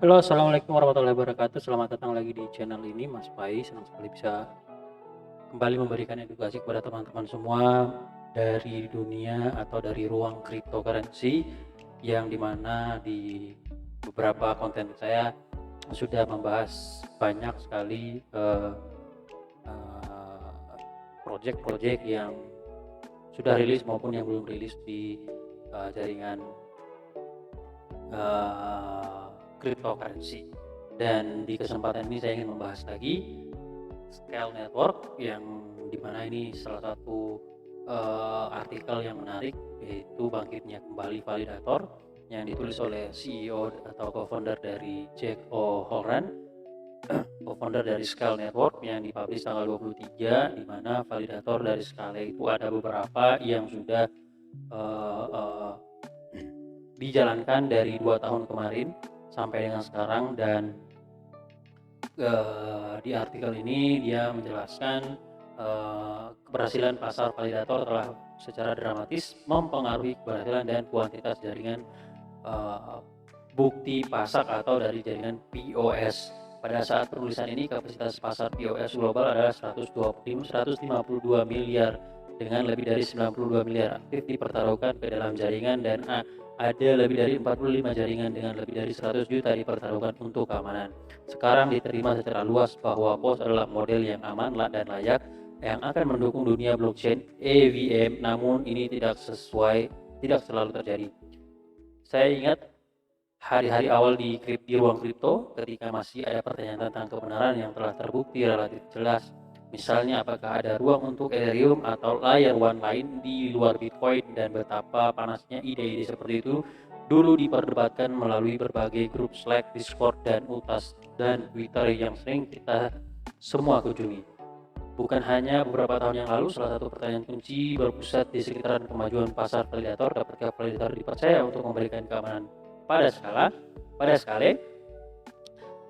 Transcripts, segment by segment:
Halo, assalamualaikum warahmatullahi wabarakatuh. Selamat datang lagi di channel ini, Mas Pai. Senang sekali bisa kembali memberikan edukasi kepada teman-teman semua dari dunia atau dari ruang cryptocurrency, yang dimana di beberapa konten saya sudah membahas banyak sekali project-project yang sudah rilis maupun yang belum rilis di jaringan cryptocurrency. Dan di kesempatan ini saya ingin membahas lagi Scale Network, yang dimana ini salah satu artikel yang menarik, yaitu bangkitnya kembali validator, yang ditulis oleh CEO atau co-founder dari Jack O'Halloran, co-founder dari Scale Network, yang dipublish tanggal 23, di mana validator dari Scale itu ada beberapa yang sudah dijalankan dari 2 tahun kemarin sampai dengan sekarang. Dan di artikel ini dia menjelaskan keberhasilan pasar validator telah secara dramatis mempengaruhi keberhasilan dan kuantitas jaringan bukti pasak atau dari jaringan POS. Pada saat penulisan ini, kapasitas pasar POS global adalah 152 miliar, dengan lebih dari 92 miliar aktif dipertaruhkan ke dalam jaringan, dan ada lebih dari 45 jaringan dengan lebih dari 100 juta dipertaruhkan untuk keamanan. Sekarang diterima secara luas bahwa POS adalah model yang aman dan layak yang akan mendukung dunia blockchain EVM, namun ini tidak selalu terjadi. Saya ingat hari-hari awal di ruang kripto, ketika masih ada pertanyaan tentang kebenaran yang telah terbukti relatif jelas. Misalnya, apakah ada ruang untuk Ethereum atau layer one lain di luar Bitcoin, dan betapa panasnya ide-ide seperti itu dulu diperdebatkan melalui berbagai grup Slack, Discord, dan Utas dan Twitter yang sering kita semua kunjungi. Bukan hanya beberapa tahun yang lalu, salah satu pertanyaan kunci berpusat di sekitaran kemajuan pasar validator. Dapatkah validator dipercaya untuk memberikan keamanan pada skala?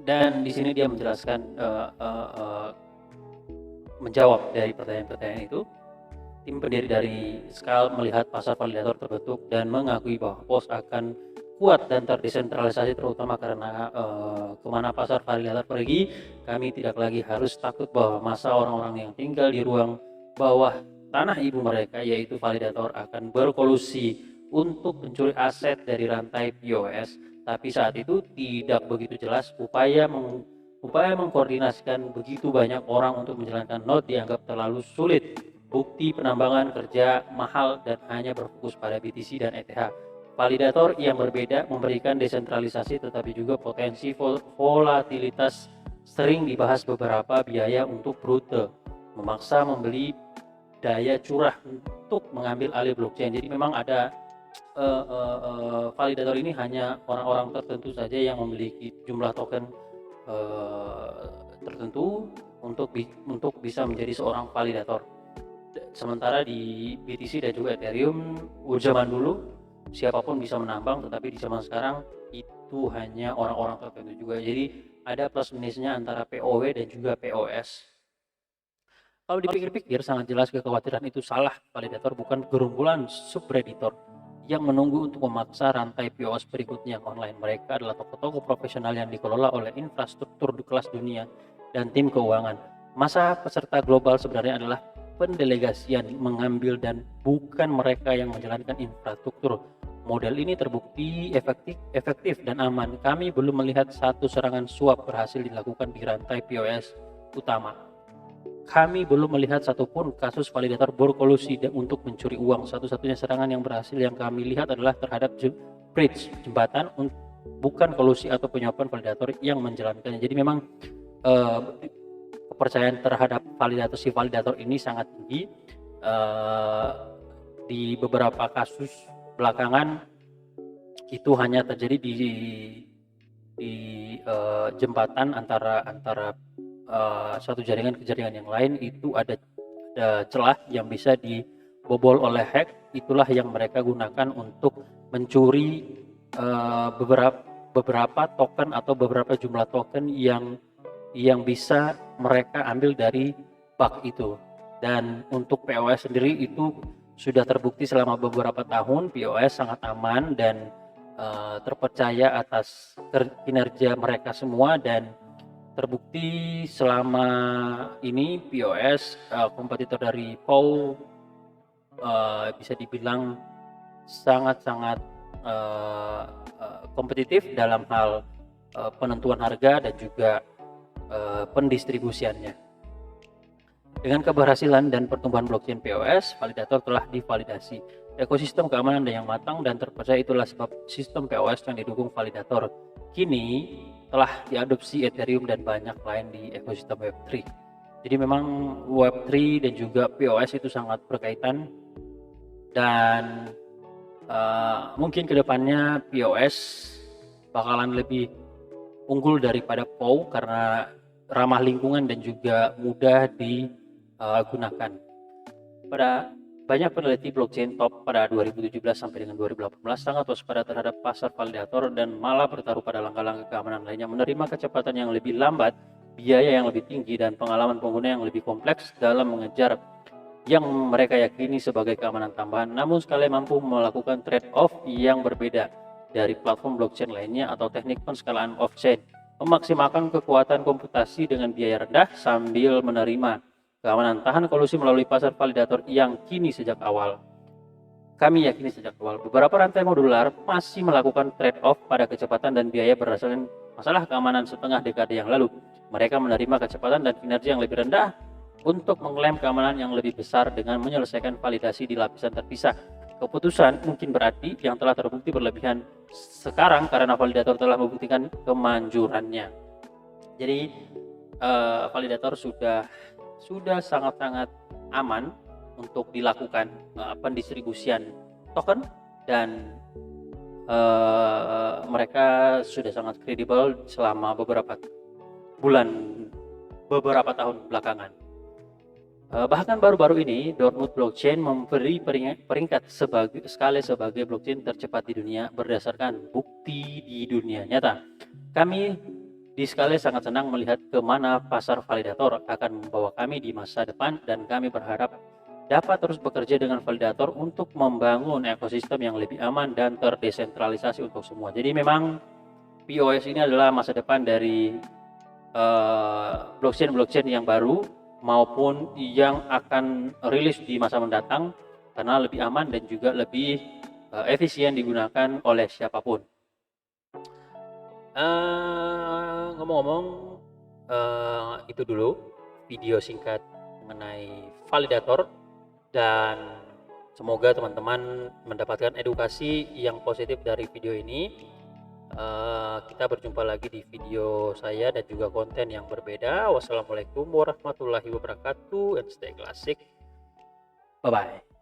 Dan di sini dia menjelaskan menjawab dari pertanyaan-pertanyaan itu. Tim pendiri dari Scale melihat pasar validator terbentuk dan mengakui bahwa POS akan kuat dan terdesentralisasi, terutama karena kemana pasar validator pergi, kami tidak lagi harus takut bahwa masa orang-orang yang tinggal di ruang bawah tanah ibu mereka, yaitu validator, akan berkolusi untuk mencuri aset dari rantai POS. Tapi saat itu tidak begitu jelas upaya mengkoordinasikan begitu banyak orang untuk menjalankan node dianggap terlalu sulit. Bukti penambangan kerja mahal dan hanya berfokus pada BTC dan ETH. Validator yang berbeda memberikan desentralisasi tetapi juga potensi volatilitas. Sering dibahas beberapa biaya untuk brute, memaksa membeli daya curah untuk mengambil alih blockchain. Jadi memang ada validator ini hanya orang-orang tertentu saja yang memiliki jumlah token tertentu untuk bisa menjadi seorang validator. Sementara di BTC dan juga Ethereum zaman dulu siapapun bisa menambang, tetapi di zaman sekarang itu hanya orang-orang tertentu juga. Jadi ada plus minusnya antara POW dan juga POS. Kalau dipikir-pikir, sangat jelas kekhawatiran itu salah. Validator bukan gerombolan subredditor yang menunggu untuk memaksa rantai POS berikutnya online. Mereka adalah toko-toko profesional yang dikelola oleh infrastruktur di kelas dunia dan tim keuangan. Masa peserta global sebenarnya adalah pendelegasian mengambil, dan bukan mereka yang menjalankan infrastruktur. Model ini terbukti efektif dan aman. Kami belum melihat satu serangan swap berhasil dilakukan di rantai POS utama. Kami belum melihat satupun kasus validator berkolusi untuk mencuri uang. Satu-satunya serangan yang berhasil yang kami lihat adalah terhadap bridge, jembatan, bukan kolusi atau penyuapan validator yang menjalankannya. Jadi memang kepercayaan terhadap validator ini sangat tinggi. Di beberapa kasus belakangan itu hanya terjadi di jembatan antara suatu jaringan ke jaringan yang lain. Itu ada celah yang bisa dibobol oleh hack. Itulah yang mereka gunakan untuk mencuri beberapa token atau beberapa jumlah token yang bisa mereka ambil dari bug itu. Dan untuk POS sendiri itu sudah terbukti selama beberapa tahun POS sangat aman, dan terpercaya atas kinerja mereka semua, dan terbukti selama ini POS kompetitor dari POW bisa dibilang sangat-sangat kompetitif dalam hal penentuan harga dan juga pendistribusiannya. Dengan keberhasilan dan pertumbuhan blockchain POS, validator telah divalidasi. Ekosistem keamanan yang matang dan terpercaya itulah sebab sistem POS yang didukung validator kini telah diadopsi Ethereum dan banyak lain di ekosistem Web3. Jadi memang Web3 dan juga POS itu sangat berkaitan, dan mungkin kedepannya POS bakalan lebih unggul daripada POW karena ramah lingkungan dan juga mudah digunakan. Pada banyak peneliti blockchain top pada 2017 sampai dengan 2018 sangat waspada terhadap pasar validator dan malah bertaruh pada langkah-langkah keamanan lainnya, menerima kecepatan yang lebih lambat, biaya yang lebih tinggi, dan pengalaman pengguna yang lebih kompleks dalam mengejar yang mereka yakini sebagai keamanan tambahan. Namun sekali mampu melakukan trade-off yang berbeda dari platform blockchain lainnya atau teknik penskalaan off-chain, memaksimalkan kekuatan komputasi dengan biaya rendah sambil menerima keamanan tahan kolusi melalui pasar validator yang kami yakini sejak awal. Beberapa rantai modular masih melakukan trade-off pada kecepatan dan biaya berdasarkan masalah keamanan setengah dekade yang lalu. Mereka menerima kecepatan dan kinerja yang lebih rendah untuk mengklaim keamanan yang lebih besar dengan menyelesaikan validasi di lapisan terpisah. Keputusan mungkin berarti yang telah terbukti berlebihan sekarang karena validator telah membuktikan kemanjurannya. Jadi validator sudah sangat-sangat aman untuk dilakukan pendistribusian token, dan mereka sudah sangat kredibel selama beberapa tahun belakangan. Bahkan baru-baru ini Dortmund Blockchain memberi peringkat sebagai blockchain tercepat di dunia berdasarkan bukti di dunia nyata. Kami di Scale sangat senang melihat kemana pasar validator akan membawa kami di masa depan, dan kami berharap dapat terus bekerja dengan validator untuk membangun ekosistem yang lebih aman dan terdesentralisasi untuk semua. Jadi memang POS ini adalah masa depan dari blockchain yang baru maupun yang akan rilis di masa mendatang, karena lebih aman dan juga lebih efisien digunakan oleh siapapun. Ngomong-ngomong, itu dulu video singkat mengenai validator, dan semoga teman-teman mendapatkan edukasi yang positif dari video ini. Kita berjumpa lagi di video saya dan juga konten yang berbeda. Wassalamualaikum warahmatullahi wabarakatuh, and stay classic. Bye bye.